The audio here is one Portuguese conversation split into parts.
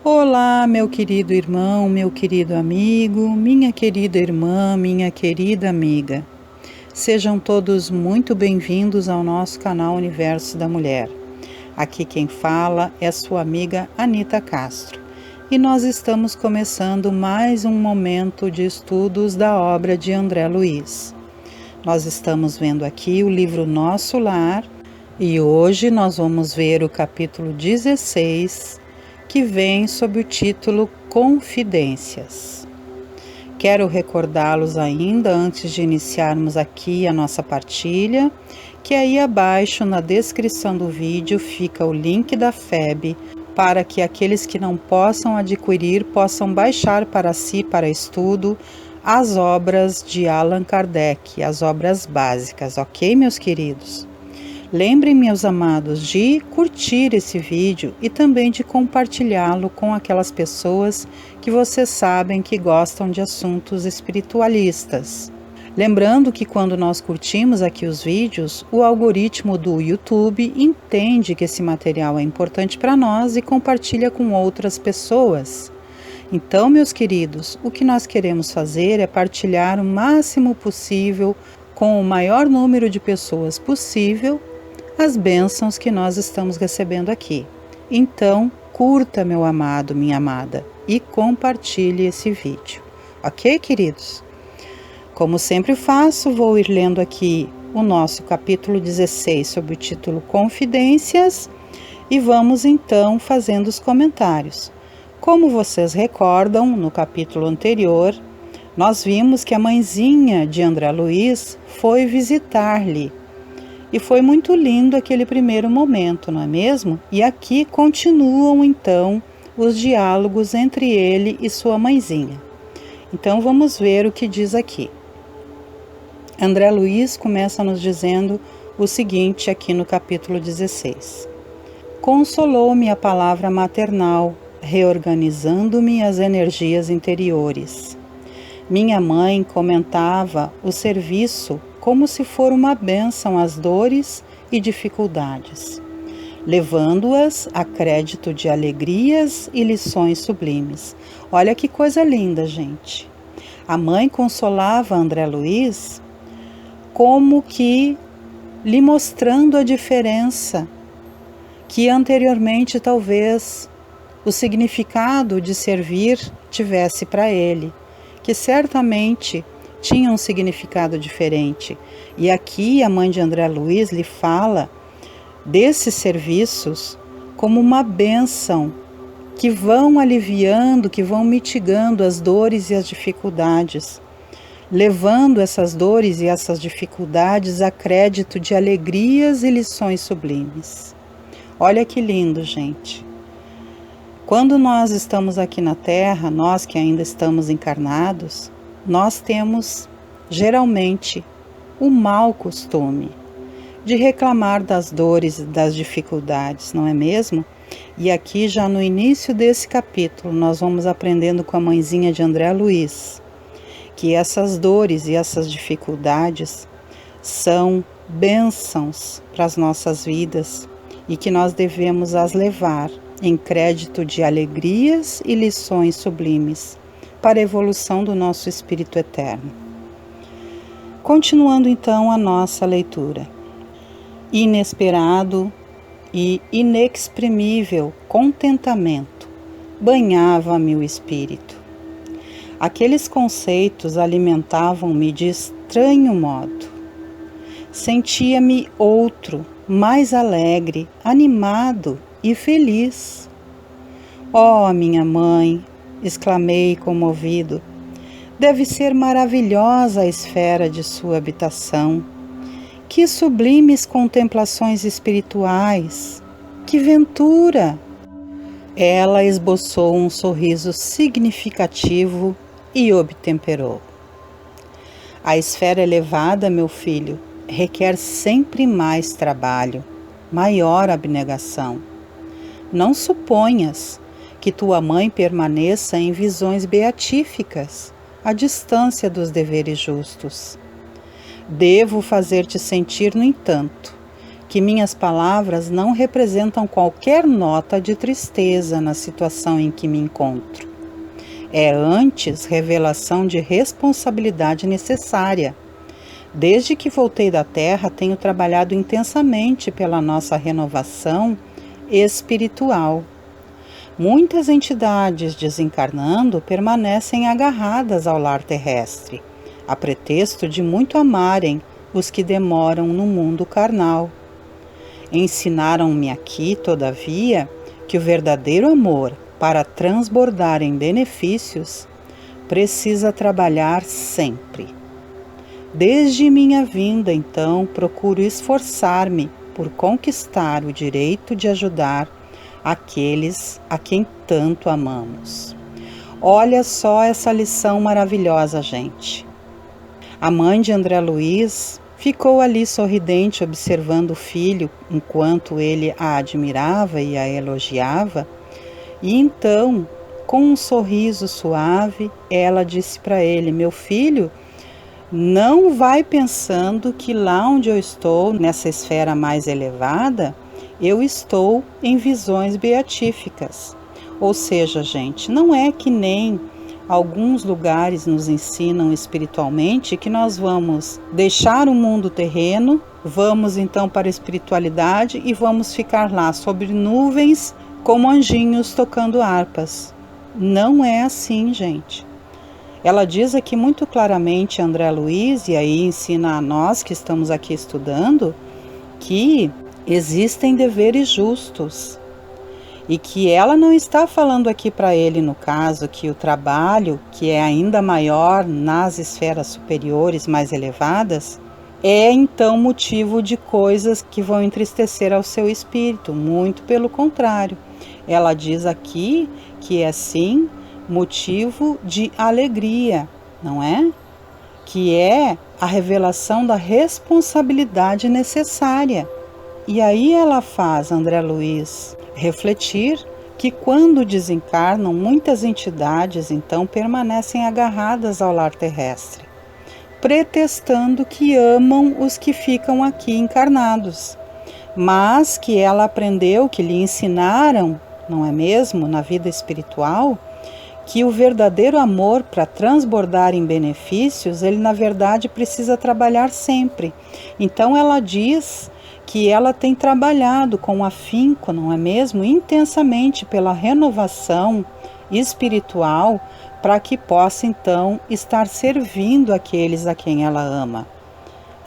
Olá, meu querido irmão, meu querido amigo, minha querida irmã, minha querida amiga. Sejam todos muito bem-vindos ao nosso canal Universo da Mulher. Aqui quem fala é sua amiga Anita Castro. E nós estamos começando mais um momento de estudos da obra de André Luiz. Nós estamos vendo aqui o livro Nosso Lar e hoje nós vamos ver o capítulo 16, que vem sob o título Confidências. Quero recordá-los ainda, antes de iniciarmos aqui a nossa partilha, que aí abaixo na descrição do vídeo fica o link da FEB para que aqueles que não possam adquirir possam baixar para si para estudo as obras de Allan Kardec, as obras básicas, ok, meus queridos? Lembrem, meus amados, de curtir esse vídeo e também de compartilhá-lo com aquelas pessoas que vocês sabem que gostam de assuntos espiritualistas. Lembrando que quando nós curtimos aqui os vídeos, o algoritmo do YouTube entende que esse material é importante para nós e compartilha com outras pessoas. Então, meus queridos, o que nós queremos fazer é partilhar o máximo possível com o maior número de pessoas possível as bênçãos que nós estamos recebendo aqui. Então, curta, meu amado, minha amada, e compartilhe esse vídeo. Ok, queridos? Como sempre faço, vou ir lendo aqui o nosso capítulo 16 sob o título Confidências e vamos então fazendo os comentários. Como vocês recordam, no capítulo anterior, nós vimos que a mãezinha de André Luiz foi visitar-lhe. E foi muito lindo aquele primeiro momento, não é mesmo? E aqui continuam então os diálogos entre ele e sua mãezinha. Então vamos ver o que diz aqui. André Luiz começa nos dizendo o seguinte aqui no capítulo 16. Consolou-me a palavra maternal, reorganizando-me as energias interiores. Minha mãe comentava o serviço como se for uma bênção às dores e dificuldades, levando-as a crédito de alegrias e lições sublimes. Olha que coisa linda, gente. A mãe consolava André Luiz como que lhe mostrando a diferença que anteriormente talvez o significado de servir tivesse para ele, que certamente tinha um significado diferente. E aqui a mãe de André Luiz lhe fala desses serviços como uma bênção que vão aliviando, que vão mitigando as dores e as dificuldades, levando essas dores e essas dificuldades a crédito de alegrias e lições sublimes. Olha que lindo, gente. Quando nós estamos aqui na Terra, nós que ainda estamos encarnados, nós temos, geralmente, o mau costume de reclamar das dores e das dificuldades, não é mesmo? E aqui, já no início desse capítulo, nós vamos aprendendo com a mãezinha de André Luiz que essas dores e essas dificuldades são bênçãos para as nossas vidas e que nós devemos as levar em crédito de alegrias e lições sublimes para a evolução do nosso espírito eterno. Continuando então a nossa leitura. Inesperado e inexprimível contentamento banhava-me o espírito. Aqueles conceitos alimentavam-me de estranho modo. Sentia-me outro, mais alegre, animado e feliz. Oh, minha mãe! Exclamei comovido. Deve ser maravilhosa a esfera de sua habitação. Que sublimes contemplações espirituais! Que ventura! Ela esboçou um sorriso significativo e obtemperou. A esfera elevada, meu filho, requer sempre mais trabalho, maior abnegação. Não suponhas que tua mãe permaneça em visões beatíficas, à distância dos deveres justos. Devo fazer-te sentir, no entanto, que minhas palavras não representam qualquer nota de tristeza na situação em que me encontro. É antes revelação de responsabilidade necessária. Desde que voltei da Terra, tenho trabalhado intensamente pela nossa renovação espiritual. Muitas entidades desencarnando permanecem agarradas ao lar terrestre, a pretexto de muito amarem os que demoram no mundo carnal. Ensinaram-me aqui, todavia, que o verdadeiro amor, para transbordar em benefícios, precisa trabalhar sempre. Desde minha vinda, então, procuro esforçar-me por conquistar o direito de ajudar aqueles a quem tanto amamos. Olha só essa lição maravilhosa, gente. A mãe de André Luiz ficou ali sorridente observando o filho enquanto ele a admirava e a elogiava, e então, com um sorriso suave, ela disse para ele: meu filho, não vai pensando que lá onde eu estou, nessa esfera mais elevada, eu estou em visões beatíficas. Ou seja, gente, não é que nem alguns lugares nos ensinam espiritualmente que nós vamos deixar o mundo terreno, vamos então para a espiritualidade e vamos ficar lá sobre nuvens como anjinhos tocando harpas. Não é assim, gente. Ela diz aqui muito claramente, André Luiz, e aí ensina a nós que estamos aqui estudando, que existem deveres justos. E que ela não está falando aqui para ele, no caso, que o trabalho, que é ainda maior nas esferas superiores, mais elevadas, é então motivo de coisas que vão entristecer ao seu espírito. Muito pelo contrário. Ela diz aqui que é sim motivo de alegria, não é? Que é a revelação da responsabilidade necessária. E aí ela faz, André Luiz, refletir que quando desencarnam, muitas entidades então permanecem agarradas ao lar terrestre, pretextando que amam os que ficam aqui encarnados, mas que ela aprendeu, que lhe ensinaram, não é mesmo, na vida espiritual, que o verdadeiro amor, para transbordar em benefícios, ele na verdade precisa trabalhar sempre. Então ela diz que ela tem trabalhado com afinco, não é mesmo, intensamente pela renovação espiritual, para que possa então estar servindo aqueles a quem ela ama.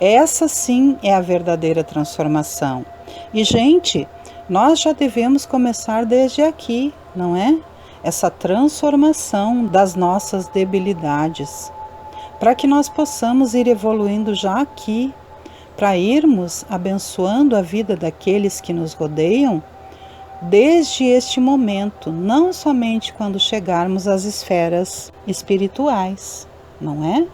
Essa sim é a verdadeira transformação. E gente, nós já devemos começar desde aqui, não é? Essa transformação das nossas debilidades, para que nós possamos ir evoluindo já aqui, para irmos abençoando a vida daqueles que nos rodeiam desde este momento, não somente quando chegarmos às esferas espirituais, não é?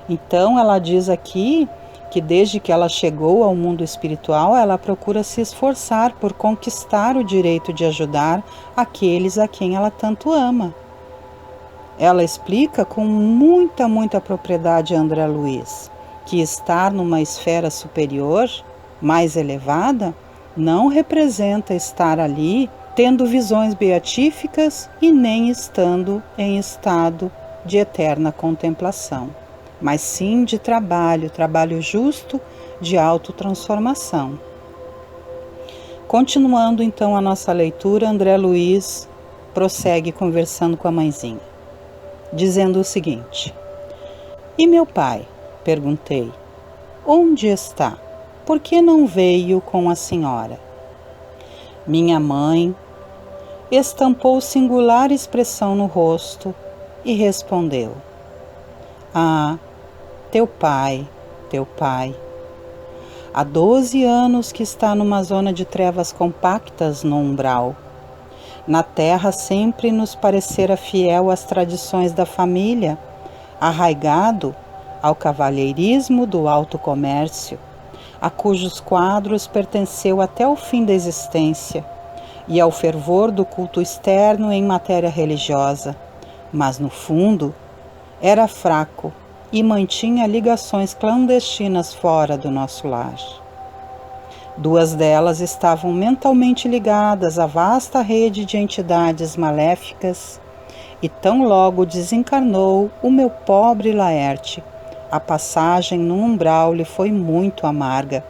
Então ela diz aqui que desde que ela chegou ao mundo espiritual, ela procura se esforçar por conquistar o direito de ajudar aqueles a quem ela tanto ama. Ela explica com muita propriedade a André Luiz que estar numa esfera superior, mais elevada, não representa estar ali tendo visões beatíficas e nem estando em estado de eterna contemplação, mas sim de trabalho justo, de autotransformação. Continuando então a nossa leitura, André Luiz prossegue conversando com a mãezinha, dizendo o seguinte: e meu pai? Perguntei. Onde está? Por que não veio com a senhora? Minha mãe estampou singular expressão no rosto e respondeu: ah, teu pai. Há 12 anos que está numa zona de trevas compactas no umbral. Na terra sempre nos parecera fiel às tradições da família, arraigado ao cavalheirismo do alto comércio, a cujos quadros pertenceu até o fim da existência, e ao fervor do culto externo em matéria religiosa, mas no fundo era fraco e mantinha ligações clandestinas fora do nosso lar. Duas delas estavam mentalmente ligadas à vasta rede de entidades maléficas, e tão logo desencarnou o meu pobre Laerte, a passagem no umbral lhe foi muito amarga,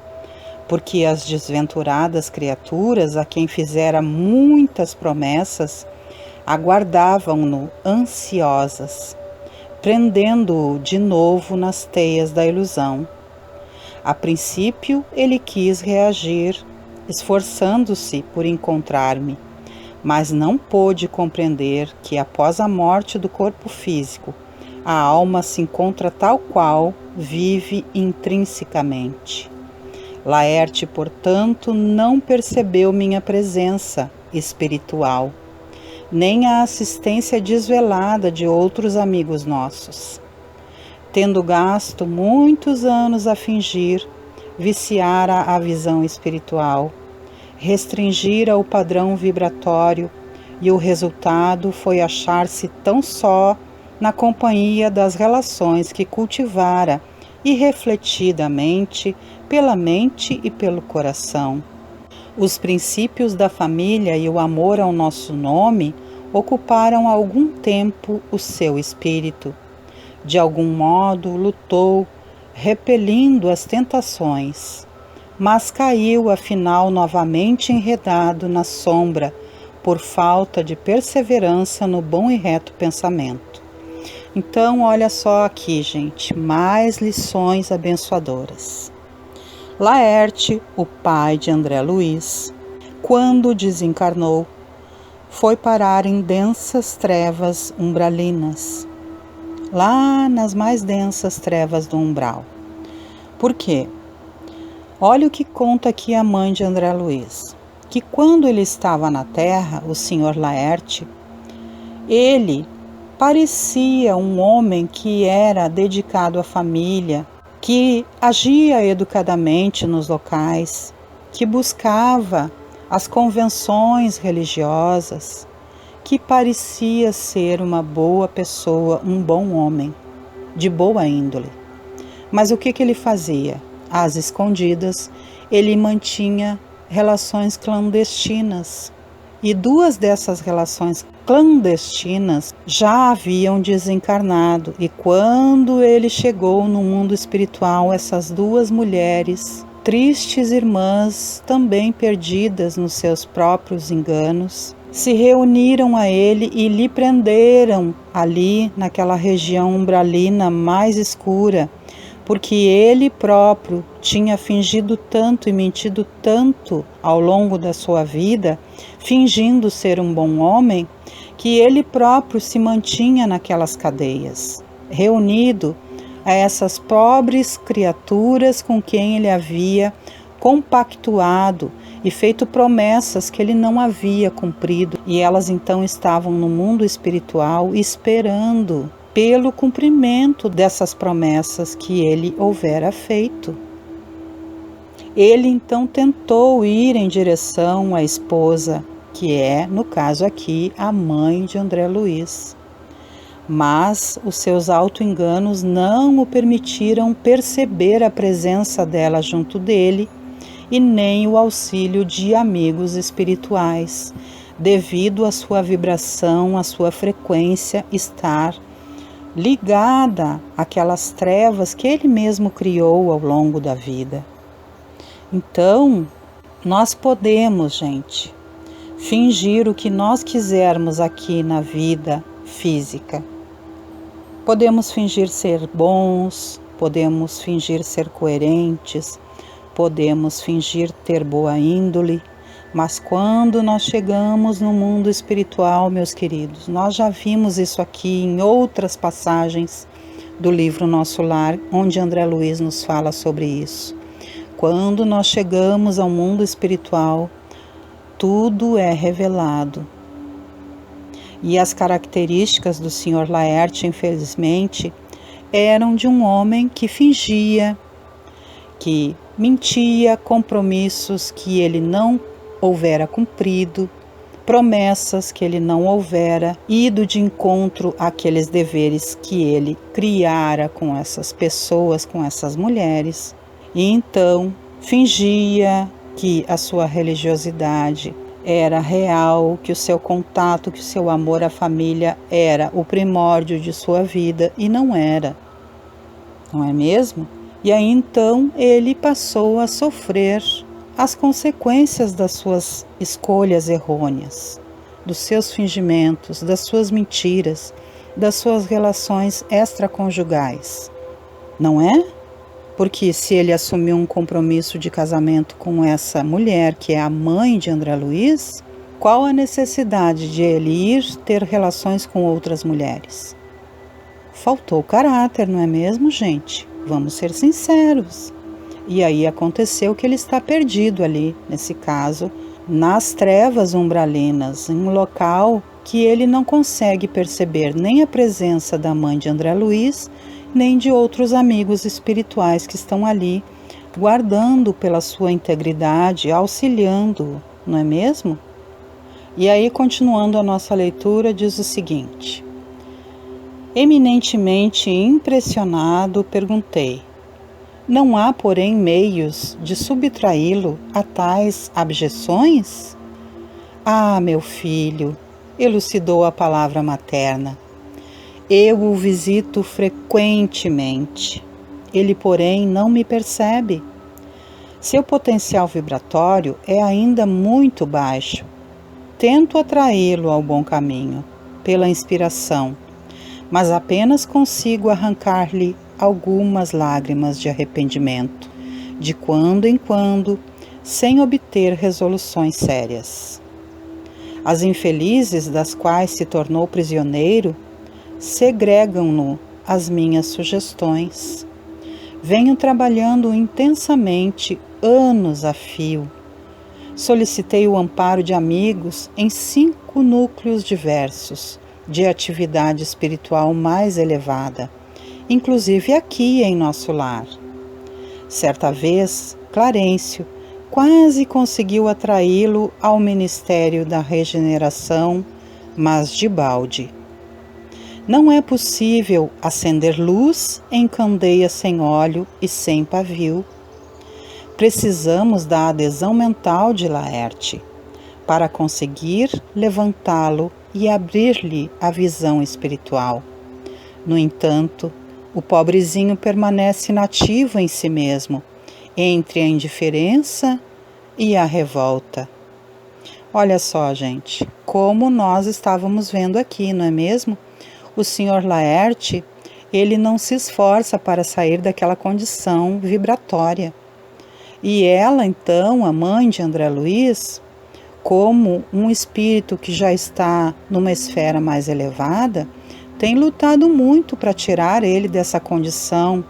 porque as desventuradas criaturas a quem fizera muitas promessas aguardavam-no ansiosas, prendendo-o de novo nas teias da ilusão. A princípio, ele quis reagir, esforçando-se por encontrar-me, mas não pôde compreender que após a morte do corpo físico, a alma se encontra tal qual vive intrinsecamente. Laerte, portanto, não percebeu minha presença espiritual, nem a assistência desvelada de outros amigos nossos. Tendo gasto muitos anos a fingir, viciara a visão espiritual, restringira o padrão vibratório, e o resultado foi achar-se tão só na companhia das relações que cultivara irrefletidamente pela mente e pelo coração. Os princípios da família e o amor ao nosso nome ocuparam algum tempo o seu espírito. De algum modo lutou, repelindo as tentações, mas caiu afinal novamente enredado na sombra por falta de perseverança no bom e reto pensamento. Então, olha só aqui, gente, mais lições abençoadoras. Laerte, o pai de André Luiz, quando desencarnou, foi parar em densas trevas umbralinas, lá nas mais densas trevas do umbral. Por quê? Olha o que conta aqui a mãe de André Luiz, que quando ele estava na Terra, o senhor Laerte, ele parecia um homem que era dedicado à família, que agia educadamente nos locais, que buscava as convenções religiosas, que parecia ser uma boa pessoa, um bom homem, de boa índole. Mas o que ele fazia? Às escondidas, ele mantinha relações clandestinas. E duas dessas relações clandestinas já haviam desencarnado. E quando ele chegou no mundo espiritual, essas duas mulheres, tristes irmãs, também perdidas nos seus próprios enganos, se reuniram a ele e lhe prenderam ali naquela região umbralina mais escura, porque ele próprio tinha fingido tanto e mentido tanto ao longo da sua vida, fingindo ser um bom homem, que ele próprio se mantinha naquelas cadeias, reunido a essas pobres criaturas com quem ele havia compactuado e feito promessas que ele não havia cumprido, e elas então estavam no mundo espiritual esperando pelo cumprimento dessas promessas que ele houvera feito. Ele então tentou ir em direção à esposa, que é, no caso aqui, a mãe de André Luiz. Mas os seus auto-enganos não o permitiram perceber a presença dela junto dele e nem o auxílio de amigos espirituais, devido à sua vibração, à sua frequência estar ligada àquelas trevas que ele mesmo criou ao longo da vida. Então, nós podemos, gente, fingir o que nós quisermos aqui na vida física. Podemos fingir ser bons, podemos fingir ser coerentes, podemos fingir ter boa índole, mas quando nós chegamos no mundo espiritual, meus queridos, nós já vimos isso aqui em outras passagens do livro Nosso Lar, onde André Luiz nos fala sobre isso. Quando nós chegamos ao mundo espiritual, tudo é revelado. E as características do Sr. Laerte, infelizmente, eram de um homem que fingia, que mentia compromissos que ele não houvera cumprido, promessas que ele não houvera ido de encontro àqueles deveres que ele criara com essas pessoas, com essas mulheres. E então fingia que a sua religiosidade era real, que o seu contato, que o seu amor à família era o primórdio de sua vida, e não era, não é mesmo? E aí então ele passou a sofrer as consequências das suas escolhas errôneas, dos seus fingimentos, das suas mentiras, das suas relações extraconjugais, não é? Porque se ele assumiu um compromisso de casamento com essa mulher, que é a mãe de André Luiz, qual a necessidade de ele ir ter relações com outras mulheres? Faltou caráter, não é mesmo, gente? Vamos ser sinceros. E aí aconteceu que ele está perdido ali, nesse caso, nas trevas umbralinas, em um local que ele não consegue perceber nem a presença da mãe de André Luiz, nem de outros amigos espirituais que estão ali, guardando pela sua integridade, auxiliando-o, não é mesmo? E aí, continuando a nossa leitura, diz o seguinte: eminentemente impressionado, perguntei: não há, porém, meios de subtraí-lo a tais abjeções? Ah, meu filho, elucidou a palavra materna, eu o visito frequentemente. Ele, porém, não me percebe. Seu potencial vibratório é ainda muito baixo. Tento atraí-lo ao bom caminho, pela inspiração, mas apenas consigo arrancar-lhe algumas lágrimas de arrependimento, de quando em quando, sem obter resoluções sérias. As infelizes das quais se tornou prisioneiro segregam-no às minhas sugestões. Venho trabalhando intensamente anos a fio. Solicitei o amparo de amigos em 5 núcleos diversos de atividade espiritual mais elevada, inclusive aqui em nosso lar. Certa vez, Clarencio quase conseguiu atraí-lo ao Ministério da Regeneração, mas de balde. Não é possível acender luz em candeia sem óleo e sem pavio. Precisamos da adesão mental de Laerte para conseguir levantá-lo e abrir-lhe a visão espiritual. No entanto, o pobrezinho permanece inativo em si mesmo, entre a indiferença e a revolta. Olha só, gente, como nós estávamos vendo aqui, não é mesmo? O Sr. Laerte, ele não se esforça para sair daquela condição vibratória. E ela, então, a mãe de André Luiz, como um espírito que já está numa esfera mais elevada, tem lutado muito para tirar ele dessa condição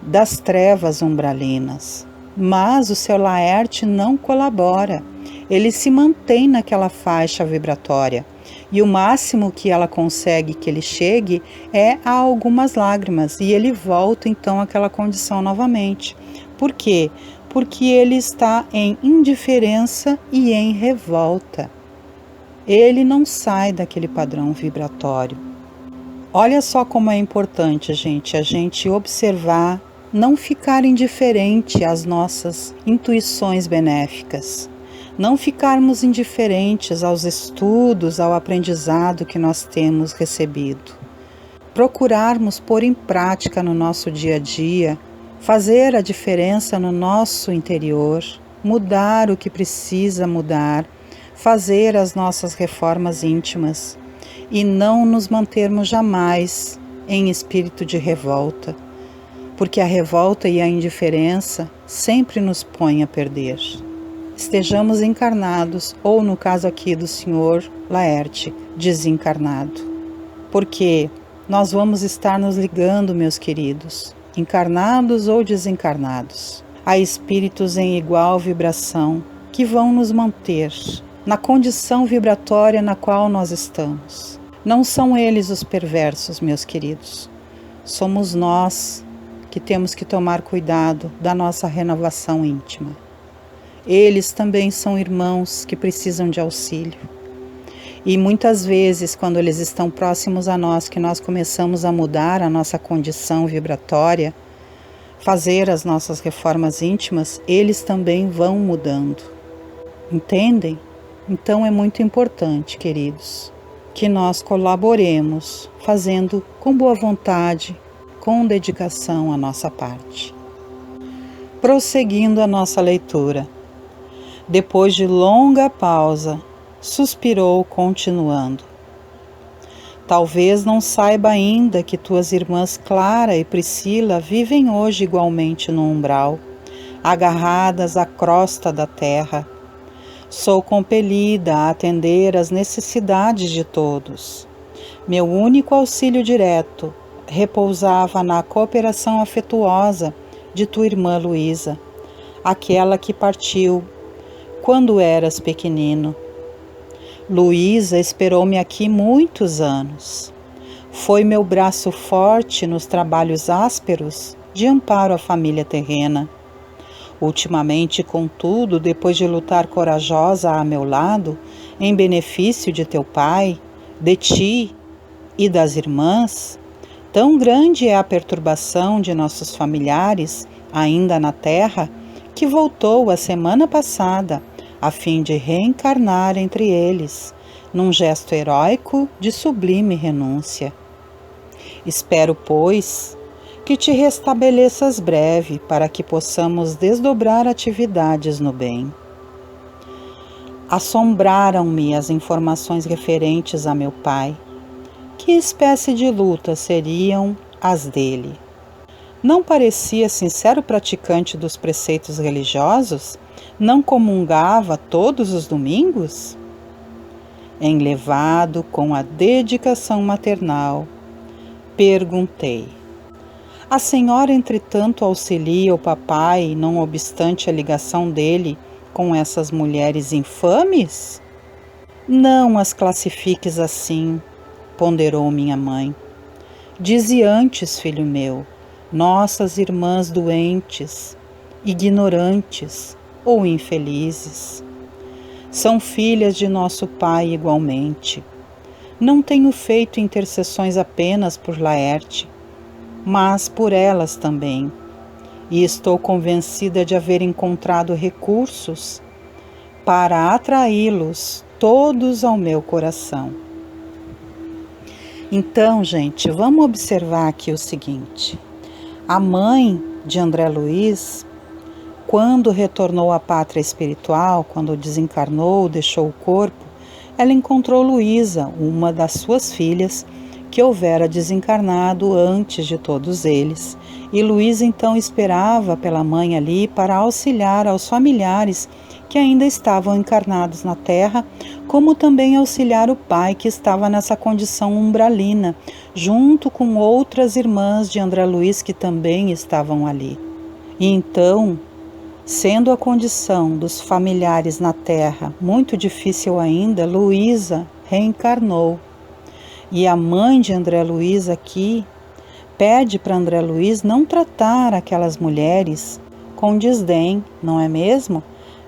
das trevas umbralinas. Mas o seu Laerte não colabora, ele se mantém naquela faixa vibratória. E o máximo que ela consegue que ele chegue é a algumas lágrimas. E ele volta então àquela condição novamente. Por quê? Porque ele está em indiferença e em revolta. Ele não sai daquele padrão vibratório. Olha só como é importante, gente, a gente observar, não ficar indiferente às nossas intuições benéficas. Não ficarmos indiferentes aos estudos, ao aprendizado que nós temos recebido. Procurarmos pôr em prática no nosso dia a dia, fazer a diferença no nosso interior, mudar o que precisa mudar, fazer as nossas reformas íntimas e não nos mantermos jamais em espírito de revolta, porque a revolta e a indiferença sempre nos põem a perder. Estejamos encarnados, ou no caso aqui do Sr. Laerte, desencarnado. Porque nós vamos estar nos ligando, meus queridos, encarnados ou desencarnados, a espíritos em igual vibração, que vão nos manter na condição vibratória na qual nós estamos. Não são eles os perversos, meus queridos. Somos nós que temos que tomar cuidado da nossa renovação íntima. Eles também são irmãos que precisam de auxílio. E muitas vezes, quando eles estão próximos a nós, que nós começamos a mudar a nossa condição vibratória, fazer as nossas reformas íntimas, eles também vão mudando. Entendem? Então é muito importante, queridos, que nós colaboremos, fazendo com boa vontade, com dedicação a nossa parte. Prosseguindo a nossa leitura. Depois de longa pausa, suspirou, continuando. Talvez não saiba ainda que tuas irmãs Clara e Priscila vivem hoje igualmente no umbral, agarradas à crosta da terra. Sou compelida a atender às necessidades de todos. Meu único auxílio direto repousava na cooperação afetuosa de tua irmã Luísa, aquela que partiu quando eras pequenino. Luísa esperou-me aqui muitos anos. Foi meu braço forte nos trabalhos ásperos de amparo à família terrena. Ultimamente, contudo, depois de lutar corajosa a meu lado, em benefício de teu pai, de ti e das irmãs, tão grande é a perturbação de nossos familiares, ainda na terra, que voltou a semana passada, a fim de reencarnar entre eles, num gesto heróico de sublime renúncia. Espero, pois, que te restabeleças breve, para que possamos desdobrar atividades no bem. Assombraram-me as informações referentes a meu pai. Que espécie de lutas seriam as dele? Não parecia sincero praticante dos preceitos religiosos? Não comungava todos os domingos? Enlevado com a dedicação maternal, perguntei: a senhora, entretanto, auxilia o papai, não obstante a ligação dele com essas mulheres infames? Não as classifiques assim, ponderou minha mãe. Dize antes, filho meu, nossas irmãs doentes, ignorantes ou infelizes. São filhas de nosso Pai igualmente. Não tenho feito intercessões apenas por Laerte, mas por elas também, e estou convencida de haver encontrado recursos para atraí-los todos ao meu coração. Então, gente, vamos observar aqui o seguinte. A mãe de André Luiz, quando retornou à pátria espiritual, quando desencarnou, deixou o corpo, ela encontrou Luísa, uma das suas filhas, que houvera desencarnado antes de todos eles. E Luísa então esperava pela mãe ali para auxiliar aos familiares que ainda estavam encarnados na terra, como também auxiliar o pai que estava nessa condição umbralina, junto com outras irmãs de André Luiz que também estavam ali. E então, sendo a condição dos familiares na terra muito difícil ainda, Luísa reencarnou. E a mãe de André Luiz aqui pede para André Luiz não tratar aquelas mulheres com desdém, não é mesmo?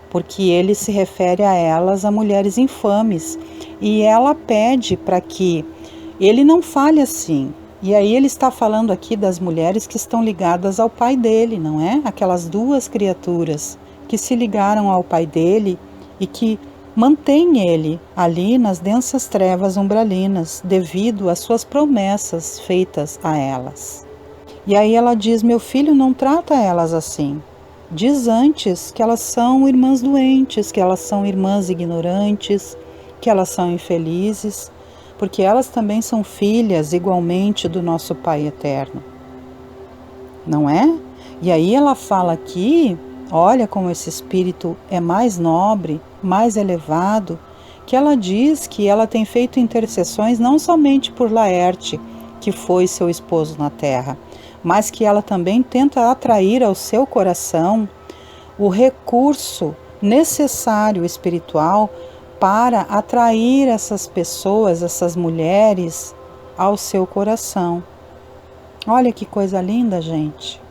Porque ele se refere a elas, a mulheres infames. E ela pede para que ele não fale assim. E aí ele está falando aqui das mulheres que estão ligadas ao pai dele, não é? Aquelas duas criaturas que se ligaram ao pai dele e que mantém ele ali nas densas trevas umbralinas, devido às suas promessas feitas a elas. E aí ela diz: meu filho, não trata elas assim. Diz antes que elas são irmãs doentes, que elas são irmãs ignorantes, que elas são infelizes, porque elas também são filhas igualmente do nosso Pai Eterno. Não é? E aí ela fala aqui, olha como esse espírito é mais nobre, mais elevado, que ela diz que ela tem feito intercessões não somente por Laerte, que foi seu esposo na terra, mas que ela também tenta atrair ao seu coração o recurso necessário espiritual para atrair essas pessoas, essas mulheres, ao seu coração. Olha que coisa linda, gente.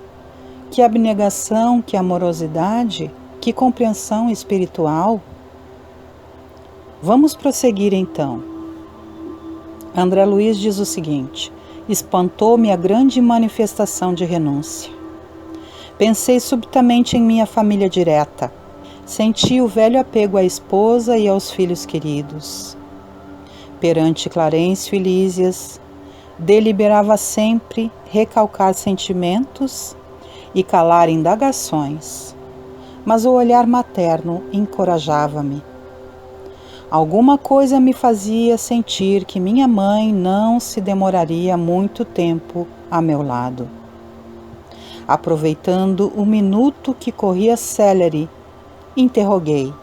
Que abnegação, que amorosidade, que compreensão espiritual. Vamos prosseguir então. André Luiz diz o seguinte: espantou-me a grande manifestação de renúncia. Pensei subitamente em minha família direta. Senti o velho apego à esposa e aos filhos queridos. Perante Clarencio e Lísias, deliberava sempre recalcar sentimentos e calar indagações, mas o olhar materno encorajava-me. Alguma coisa me fazia sentir que minha mãe não se demoraria muito tempo a meu lado. Aproveitando o minuto que corria célere, interroguei: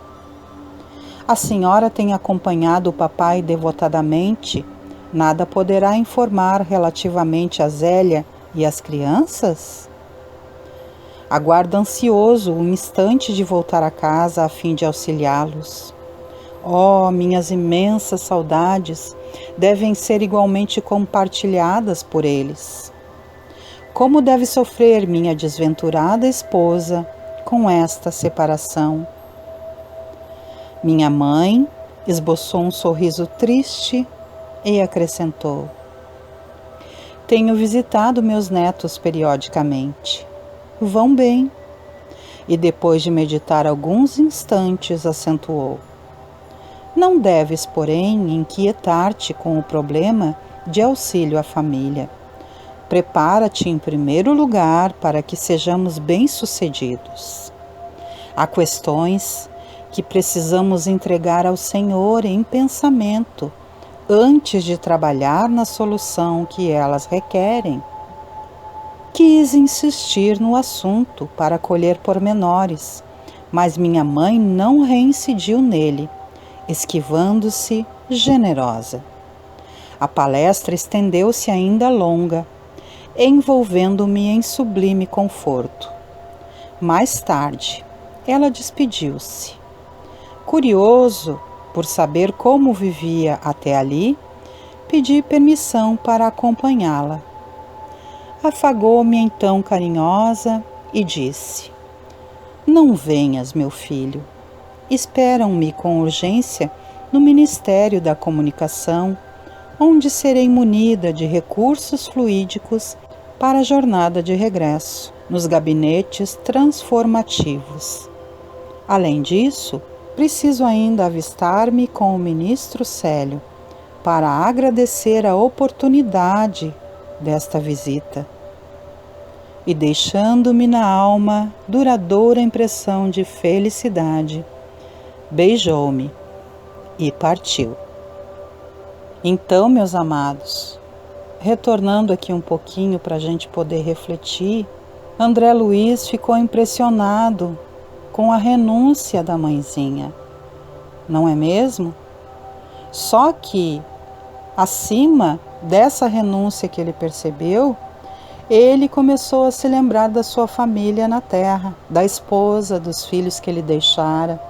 a senhora tem acompanhado o papai devotadamente? Nada poderá informar relativamente a Zélia e as crianças? Aguardo ansioso o instante de voltar a casa a fim de auxiliá-los. Oh, minhas imensas saudades devem ser igualmente compartilhadas por eles. Como deve sofrer minha desventurada esposa com esta separação? Minha mãe esboçou um sorriso triste e acrescentou: tenho visitado meus netos periodicamente. Vão bem. E depois de meditar alguns instantes, acentuou: não deves, porém, inquietar-te com o problema de auxílio à família. Prepara-te em primeiro lugar para que sejamos bem-sucedidos. Há questões que precisamos entregar ao Senhor em pensamento antes de trabalhar na solução que elas requerem. Quis insistir no assunto para colher pormenores, mas minha mãe não reincidiu nele, esquivando-se generosa. A palestra estendeu-se ainda longa, envolvendo-me em sublime conforto. Mais tarde, ela despediu-se. Curioso por saber como vivia até ali, pedi permissão para acompanhá-la. Afagou-me então carinhosa e disse: não venhas, meu filho. Esperam-me com urgência no Ministério da Comunicação, onde serei munida de recursos fluídicos para a jornada de regresso, nos gabinetes transformativos. Além disso, preciso ainda avistar-me com o ministro Célio, para agradecer a oportunidade desta visita. E deixando-me na alma duradoura impressão de felicidade, beijou-me e partiu. Então, meus amados, retornando aqui um pouquinho para a gente poder refletir, André Luiz ficou impressionado com a renúncia da mãezinha, não é mesmo? Só que, acima dessa renúncia que ele percebeu, ele começou a se lembrar da sua família na terra, da esposa, dos filhos que ele deixara.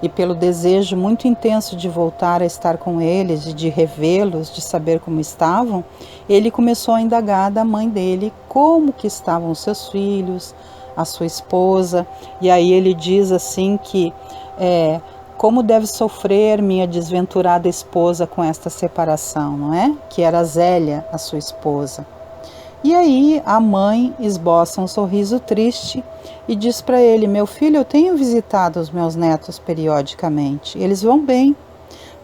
E pelo desejo muito intenso de voltar a estar com eles, de revê-los, de saber como estavam, ele começou a indagar da mãe dele como que estavam os seus filhos, a sua esposa. E aí ele diz assim que como deve sofrer minha desventurada esposa com esta separação, não é? Que era Zélia, a sua esposa. E aí a mãe esboça um sorriso triste e diz para ele: meu filho, eu tenho visitado os meus netos periodicamente, eles vão bem.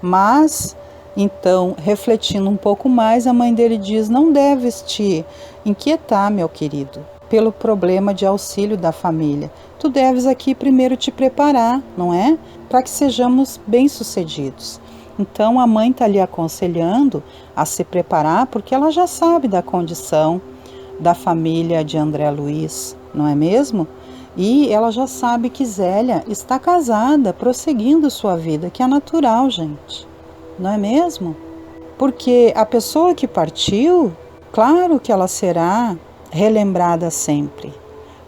Mas, então, refletindo um pouco mais, a mãe dele diz: não deves te inquietar, meu querido, pelo problema de auxílio da família. Tu deves aqui primeiro te preparar, não é? Para que sejamos bem-sucedidos. Então a mãe está lhe aconselhando a se preparar, porque ela já sabe da condição da família de André Luiz, não é mesmo? E ela já sabe que Zélia está casada, prosseguindo sua vida, que é natural, gente, não é mesmo? Porque a pessoa que partiu, claro que ela será relembrada sempre,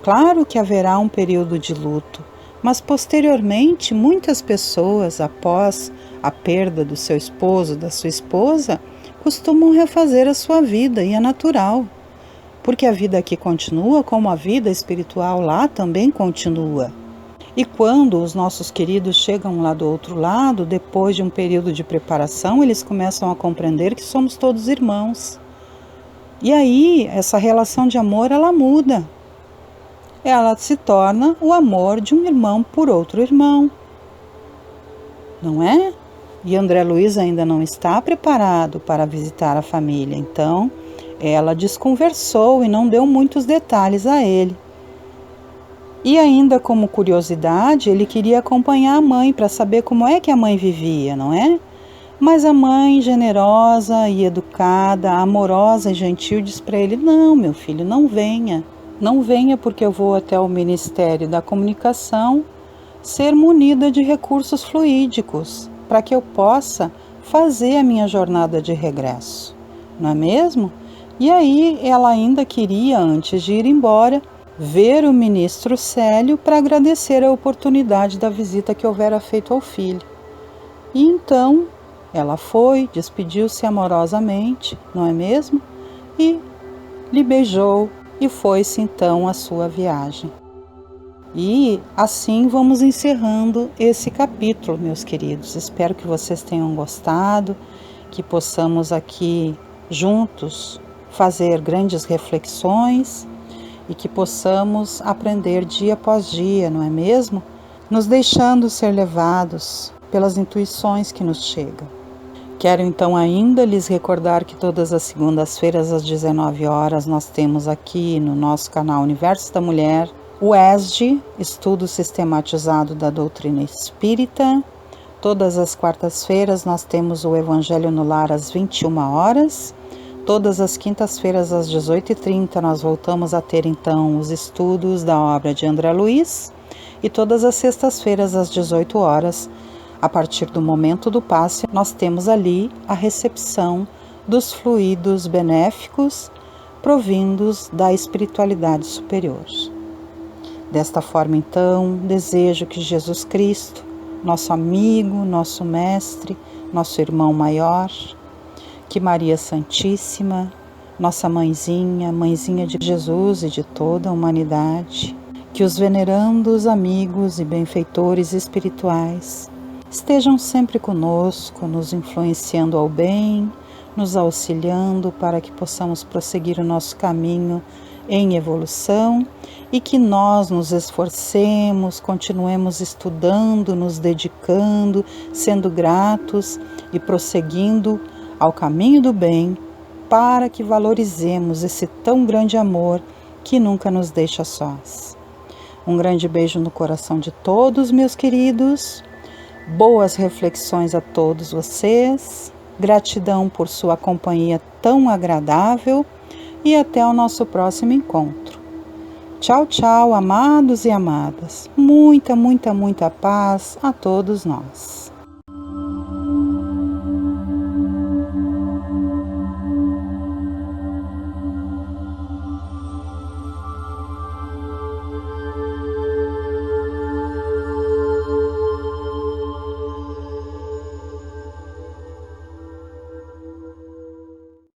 claro que haverá um período de luto, mas posteriormente muitas pessoas, após a perda do seu esposo, da sua esposa, costumam refazer a sua vida, e é natural, porque a vida aqui continua, como a vida espiritual lá também continua. E quando os nossos queridos chegam lá do outro lado, depois de um período de preparação, eles começam a compreender que somos todos irmãos. E aí, essa relação de amor, ela muda. ela se torna o amor de um irmão por outro irmão, não é? E André Luiz ainda não está preparado para visitar a família, então ela desconversou e não deu muitos detalhes a ele. E ainda como curiosidade, ele queria acompanhar a mãe para saber como é que a mãe vivia, não é? Mas a mãe, generosa e educada, amorosa e gentil, diz para ele: não, meu filho, não venha. Não venha porque eu vou até o Ministério da Comunicação ser munida de recursos fluídicos para que eu possa fazer a minha jornada de regresso, não é mesmo? E aí ela ainda queria, antes de ir embora, ver o ministro Célio para agradecer a oportunidade da visita que houvera feito ao filho. E então ela foi, despediu-se amorosamente, não é mesmo? E lhe beijou e foi-se então à sua viagem. E assim vamos encerrando esse capítulo, meus queridos. Espero que vocês tenham gostado, que possamos aqui juntos fazer grandes reflexões e que possamos aprender dia após dia, não é mesmo? Nos deixando ser levados pelas intuições que nos chegam. Quero então ainda lhes recordar que todas as segundas-feiras às 19 horas nós temos aqui no nosso canal Universo da Mulher o ESD, Estudo Sistematizado da Doutrina Espírita. Todas as quartas-feiras nós temos o Evangelho no Lar às 21 horas. Todas as quintas-feiras às 18h30 nós voltamos a ter então os estudos da obra de André Luiz. E todas as sextas-feiras às 18 horas, a partir do momento do passe, nós temos ali a recepção dos fluidos benéficos provindos da espiritualidade superior. Desta forma, então, desejo que Jesus Cristo, nosso amigo, nosso mestre, nosso irmão maior, que Maria Santíssima, nossa mãezinha, mãezinha de Jesus e de toda a humanidade, que os venerandos amigos e benfeitores espirituais estejam sempre conosco, nos influenciando ao bem, nos auxiliando para que possamos prosseguir o nosso caminho em evolução e que nós nos esforcemos, continuemos estudando, nos dedicando, sendo gratos e prosseguindo ao caminho do bem para que valorizemos esse tão grande amor que nunca nos deixa sós. Um grande beijo no coração de todos, meus queridos. Boas reflexões a todos vocês. Gratidão por sua companhia tão agradável. E até o nosso próximo encontro. Tchau, tchau, amados e amadas. Muita, muita, muita paz a todos nós.